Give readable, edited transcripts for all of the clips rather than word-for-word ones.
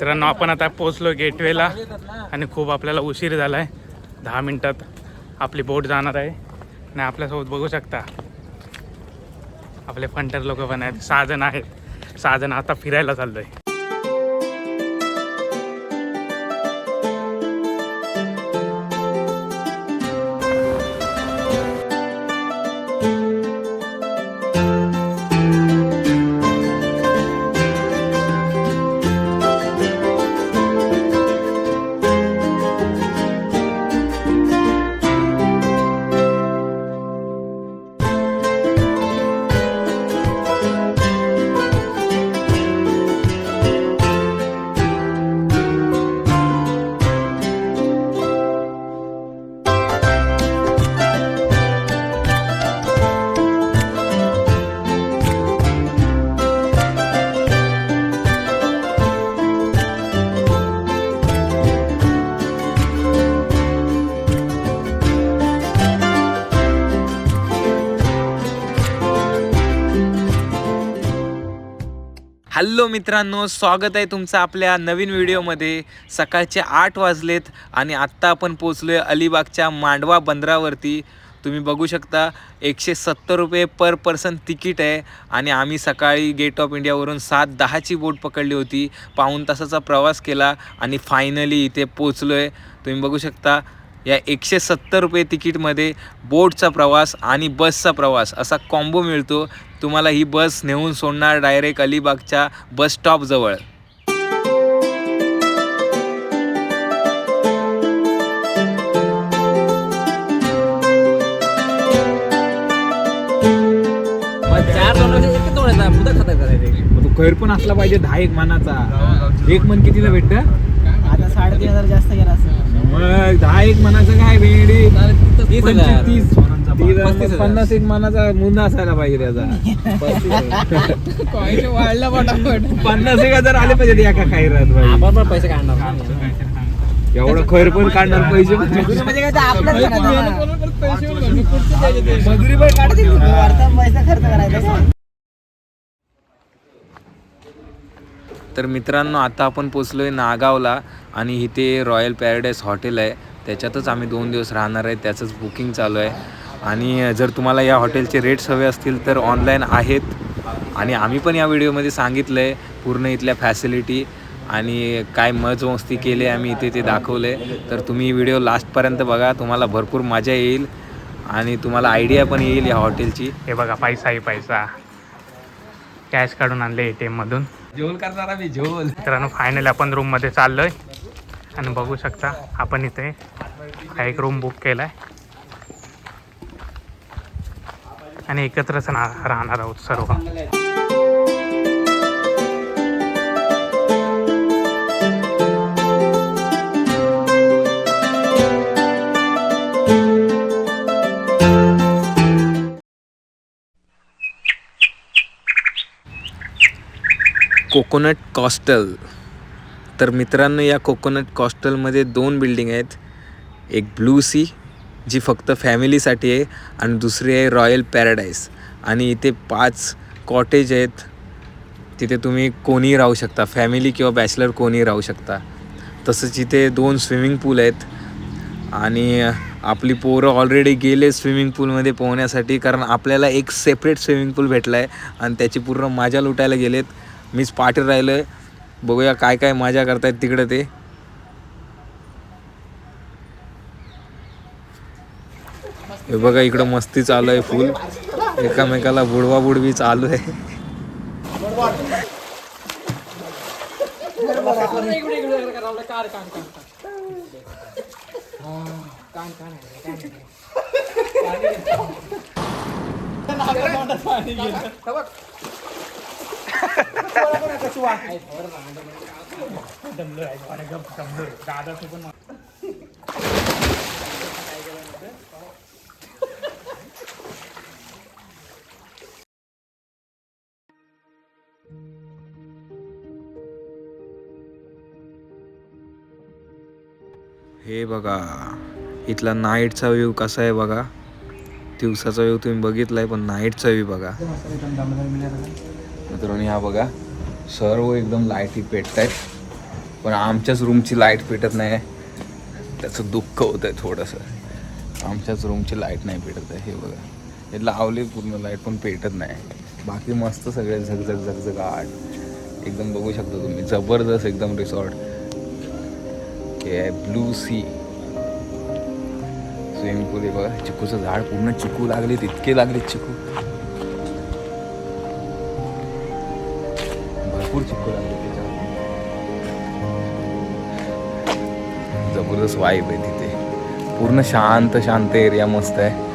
मित्रांनो आपण आता पोहोचलो गेटवेला आणि खूप आपल्याला उशीर झाला आहे. 10 मिनिटात आपली बोट जाणार आहे आणि आपल्यासोबत बघू शकता आपले फंटर लोक पण आहेत. 6 जण आहेत. 6 जण आता फिरायला चाललोय. हॅलो मित्रांनो, स्वागत आहे तुमचं आपल्या नवीन व्हिडिओमध्ये. सकाळचे 8 वाजलेत आणि आत्ता आपण पोचलो आहे अलिबागच्या मांडवा बंदरावरती. तुम्ही बघू शकता 170 रुपये पर पर्सन तिकीट आहे आणि आम्ही सकाळी गेट ऑफ इंडियावरून 7:10ची बोट पकडली होती. पाऊण तासाचा प्रवास केला आणि फायनली इथे पोचलो आहे. तुम्ही बघू शकता या 170 रुपये तिकीटमध्ये बोटचा प्रवास आणि बसचा प्रवास असा कॉम्बो मिळतो. तुम्हाला ही बस नेऊन सोडणार डायरेक्ट अलिबागच्या बस स्टॉपजवळ. खैर पण असला पाहिजे. 10 मनाचा 1 मन कितीला भेटत आता 3,500 जास्त गेला असं. मग 10 मनाचं काय वेळी 50 मनाचा मुंदा असायला पाहिजे त्याचा. वाढला पटापट 50,000 आले पाहिजे एका खैरात. आपण पैसे काढणार एवढं खैर पण काढणार पैसे म्हणजे काय आपल्याच मजुरी पण काढतील पैसा खर्च करायचा. तर मित्रांनो, आता आपण पोचलो आहे नागावला आणि इथे रॉयल पॅराडाईस हॉटेल आहे. त्याच्यातच आम्ही 2 दिवस राहणार आहे. त्याचंच बुकिंग चालू आहे. आणि जर तुम्हाला या हॉटेलचे रेट्स हवे असतील तर ऑनलाईन आहेत. आणि आम्ही पण या व्हिडिओमध्ये सांगितलं आहे पूर्ण इथल्या फॅसिलिटी आणि काय मौज-मस्ती केली आम्ही इथे ते दाखवले. तर तुम्ही व्हिडिओ लास्टपर्यंत बघा. तुम्हाला भरपूर मजा येईल आणि तुम्हाला आयडिया पण येईल या हॉटेलची. हे बघा पैसा कॅश काढून आणले ATM मधून. जेवण करणार आम्ही जेवण. मित्रांनो फायनली आपण रूममध्ये चाललोय आणि बघू शकता आपण इथे हा एक रूम बुक केलाय आणि एकत्रच राहणार आहोत सर्व. Coconut coastal. तर मित्रांनो, या कोकोनट कॉस्टलमध्ये 2 बिल्डिंग आहेत. एक ब्लू सी जी फक्त फॅमिलीसाठी आहे आणि दुसरी आहे रॉयल पॅराडाईस. आणि इथे 5 कॉटेज आहेत. तिथे तुम्ही कोणीही राहू शकता, फॅमिली किंवा बॅचलर कोणीही राहू शकता. तसंच इथे 2 स्विमिंग पूल आहेत आणि आपली पोरं ऑलरेडी गेले स्विमिंग पूलमध्ये पोहण्यासाठी, कारण आपल्याला एक सेपरेट स्विमिंग पूल भेटला आहे आणि त्याची पूर्ण मजा लुटायला गेलेत. मीच पाठी राहिलो आहे. बघूया काय काय मजा करतायत तिकडे ते. हे बघा इकडं मस्ती चालू आहे फुल. एकामेकाला बुडवी चालू आहे. हे बघा इथला नाईटचा व्ह्यू कसा आहे बघा. दिवसाचा व्ह्यू तुम्ही बघितलाय, पण नाईटचा व्ह्यू बघा मित्रांनो. हा बघा सर्व एकदम लाईटी पेटत आहेत. पण आमच्याच रूमची लाईट पेटत नाही, त्याचं दुःख होतं आहे थोडंसं. आमच्याच रूमची लाईट नाही पेटत आहे. हे बघा, हे लावले पूर्ण लाईट पण पेटत नाही. बाकी मस्त सगळे झगझग झगझग आट एकदम बघू शकता तुम्ही, जबरदस्त एकदम रिसॉर्ट. हे आहे ब्लू सी स्विमिंग पूल. आहे बघा, चिकूचं झाड पूर्ण चिकू लागले, इतके लागले चिकू, भरपूर चिकू लागले त्याच्यावर. जबरदस्त वाईब आहे तिथे, पूर्ण शांत शांत एरिया, मस्त आहे.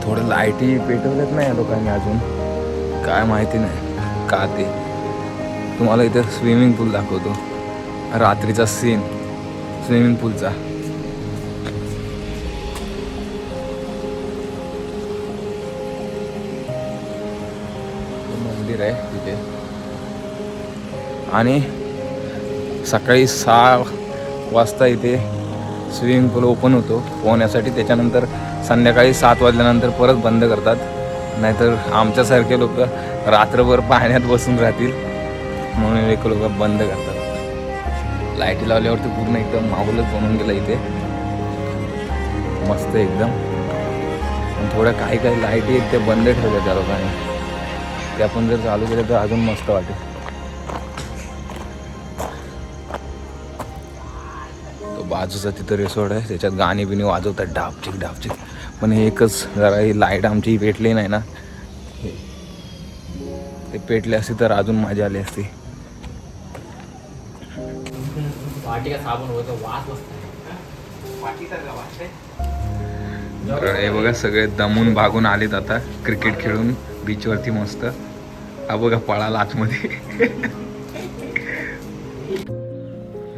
थोडं लाईटी पेटवल्यात नाही लोकांनी अजून, काय माहिती नाही का ते. तुम्हाला इथे स्विमिंग पूल दाखवतो, रात्रीचा सीन स्विमिंग पूलचा. मंदिर आहे तिथे. आणि सकाळी 6 वाजता इथे स्विमिंग पूल ओपन होतो पोहण्यासाठी. त्याच्यानंतर संध्याकाळी 7 वाजल्यानंतर परत बंद करतात. नाहीतर आमच्यासारखे लोक रात्रभर पाण्यात बसून राहतील म्हणून एक लोक बंद करतात. लाईटी लावल्यावरती पूर्ण एकदम माहोलच बनून गेला इथे, मस्त एकदम. पण थोड्या काही काही लाईटी आहेत त्या बंद ठेवल्या त्या लोकांनी, त्या पण जर चालू केल्या तर अजून मस्त वाटेल. तो बाजूचा तिथं रिसॉर्ट आहे, त्याच्यात गाणी बिणी वाजवतात डापचिक डापचिक. पण हे एकच जरा ही लाईट आमची पेटली नाही ना, ते पेटले असते तर अजून मजा आली असती. हे बघा सगळे दमून भागून आलेत आता क्रिकेट खेळून बीचवरती मस्त. हा बघा पळाला आतमध्ये.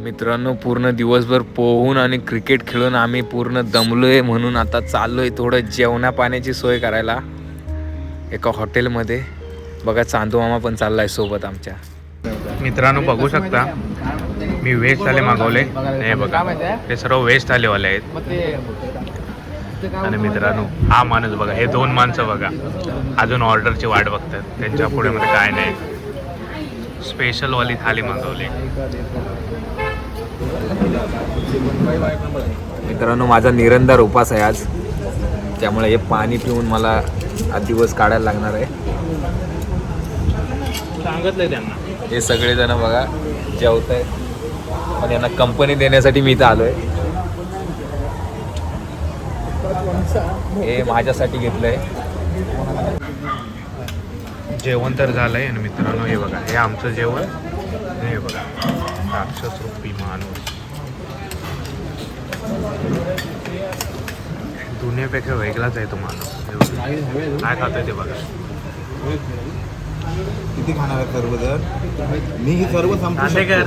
मित्रांनो, पूर्ण दिवसभर पोहून आणि क्रिकेट खेळून आम्ही पूर्ण दमलोय, म्हणून आता चाललोय थोडं जेवणा पाण्याची सोय करायला एका हॉटेलमध्ये. बघा चांदू मामा पण चाललाय सोबत आमच्या. मित्रांनो बघू शकता, मी व्हेज थाली मागवले. हे बघा, हे सर्व व्हेज थालीवाले आहेत. आणि मित्रांनो, हा माणूस बघा, हे 2 माणसं बघा अजून ऑर्डरची वाट बघतात. त्यांच्या पुढे मध्ये काय नाही, स्पेशलवाली थाली मागवली. मित्रांनो, माझा निरंतर उपास आहे आज, त्यामुळे हे पाणी पिऊन मला हा दिवस काढायला लागणार आहे. सांगितलंय त्यांना. हे सगळेजण बघा जेवत आहेत, पण यांना कंपनी देण्यासाठी मी इथं आलोय. हे माझ्यासाठी घेतलंय. जेवण तर झालंय. आणि मित्रांनो हे बघा, हे आमचं जेवण. हे बघा, राक्षस रूपी माणूस, दुनियापेक्षा वेगळाच आहे तो माणूस. काय खातोय ते बघा. किती खाणार आहे सर्व? जर मी ही सर्व नांदेकर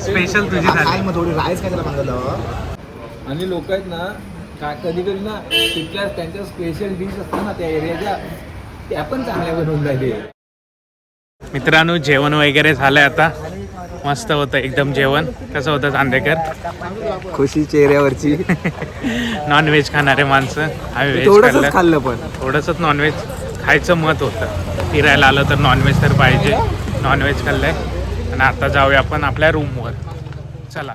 स्पेशल तुझी थाली. मग थोडी राईस काय त्याला मागवलं. आणि लोक आहेत ना, कधी कधी ना तिथल्या त्यांच्या स्पेशल डिश असतात ना त्या एरियाच्या, त्या पण चांगल्या बनवून राहिले. मित्रांनो, जेवण वगैरे झालंय आता, मस्त होतं एकदम जेवण. कसं होतं चांदेकर? खुशी चेहऱ्यावरची. नॉनव्हेज खाणारे माणसं, आम्ही व्हेज थोडंसंच खाल्लं, पण थोडंसंच नॉनव्हेज खायचं मत होतं. फिरायला आलं तर नॉनव्हेज तर पाहिजे. नॉनव्हेज खाल्लंय. आणि आता जाऊया आपण आपल्या रूमवर. चला.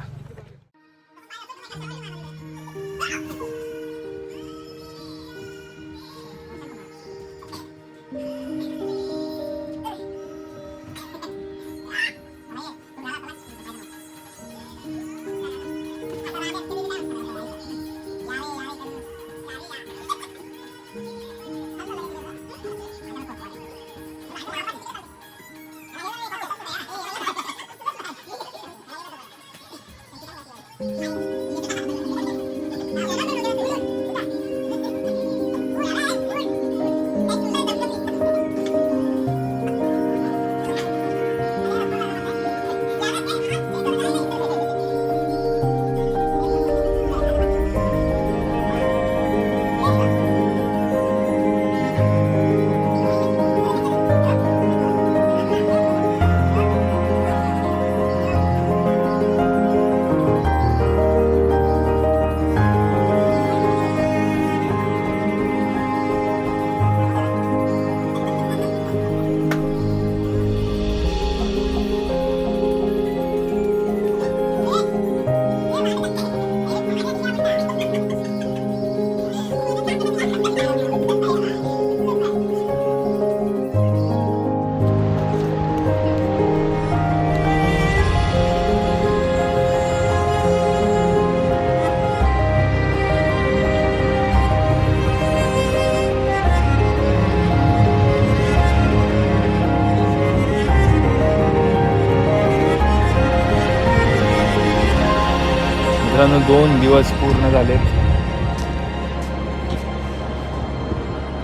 मित्रांनो 2 दिवस पूर्ण झालेत.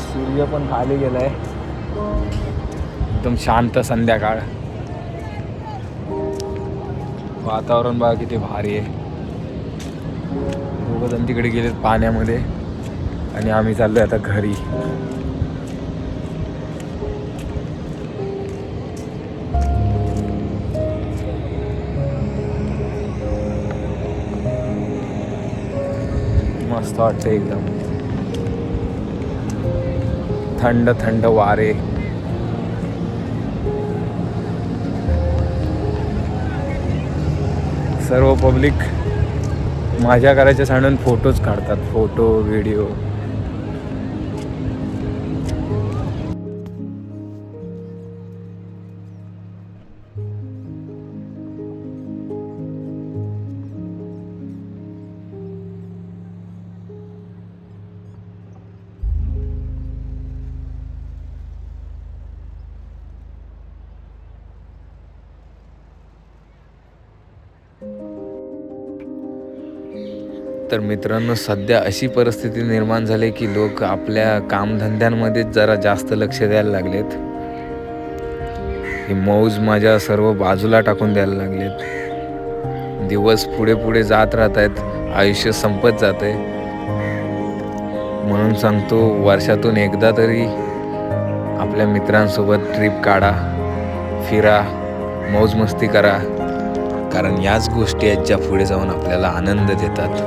सूर्य पण खाली गेलाय. एकदम शांत संध्याकाळ. वातावरण बघा किती भारी आहे. दोघं जण तिकडे गेलेत पाण्यामध्ये आणि आम्ही चाललोय आता घरी. मस्त वाटतं एकदम. थंड थंड वारे. सर्व पब्लिक मजा करायच्या सांडून फोटोज काढतात. Photo video. तर मित्रांनो सध्या अशी परिस्थिती निर्माण झाली की लोक आपल्या कामधंद्यांमध्येच जरा जास्त लक्ष द्यायला लागलेत. ही मौज मजा सर्व बाजूला टाकून द्यायला लागलेत. दिवस पुढे पुढे जात राहत आहेत. आयुष्य संपत जात आहे. म्हणून सांगतो वर्षातून एकदा तरी आपल्या मित्रांसोबत ट्रिप काढा, फिरा, मौज मस्ती करा. कारण याच गोष्टी आहेत ज्या पुढे जाऊन आपल्याला आनंद देतात.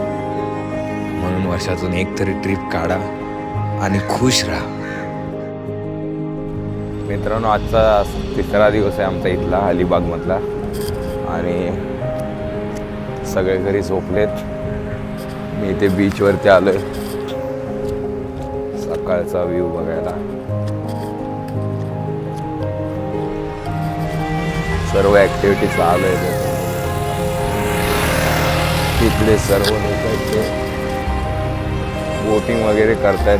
म्हणून वर्षातून एक तरी ट्रिप काढा आणि खुश राहा. मित्रांनो आजचा 3रा दिवस आहे आमचा इथला अलिबागमधला आणि सगळे घरी झोपलेत. मी इथे बीचवरती आलोय सकाळचा व्ह्यू बघायला. सर्व ॲक्टिव्हिटी चालू आहेत. तिथले सर्व लोक बोटिंग वगैरे करतायत.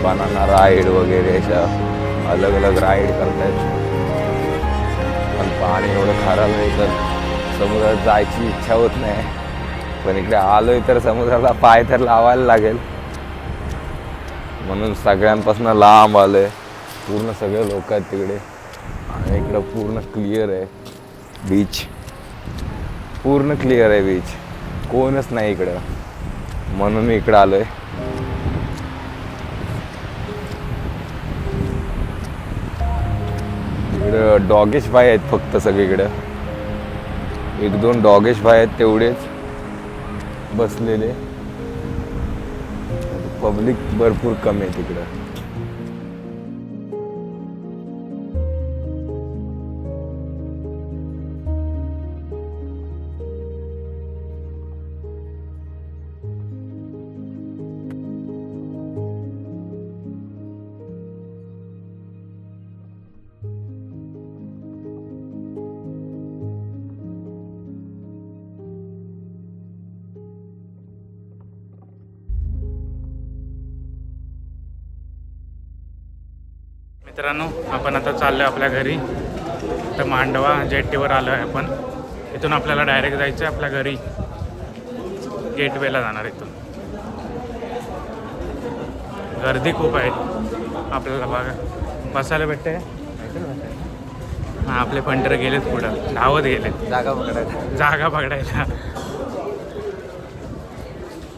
बनाना राईड वगैरे अशा अलग अलग राईड करतायत. पण पाणी एवढं खराब आहे तर समुद्रात जायची इच्छा होत नाही. पण इकडे आलोय तर समुद्राला पाय तर लावायला लागेल. म्हणून सगळ्यांपासून लांब आलोय. पूर्ण सगळे लोक आहेत तिकडे आणि इकडं पूर्ण क्लिअर आहे बीच. पूर्ण क्लिअर आहे बीच. कोणच नाही इकडं. म्हणून मी इकडं आलोय. इकडं डॉगेश भाई आहेत फक्त सगळीकडं. 1-2 डॉगेश भाई आहेत तेवढेच बसलेले. पब्लिक भरपूर कमी आहे तिकडं. मित्रांनो आपण आता चाललो आहे आपल्या घरी. तर मांडवा जेटीवर आलो आहे आपण. इथून आपल्याला डायरेक्ट जायचं आहे आपल्या घरी. गेटवेला जाणार इथून. गर्दी खूप आहे. आपल्याला बघा बसायला भेटते. हां आपले पंटर गेलेत पुढं धावत गेलेत जागा पकडायला.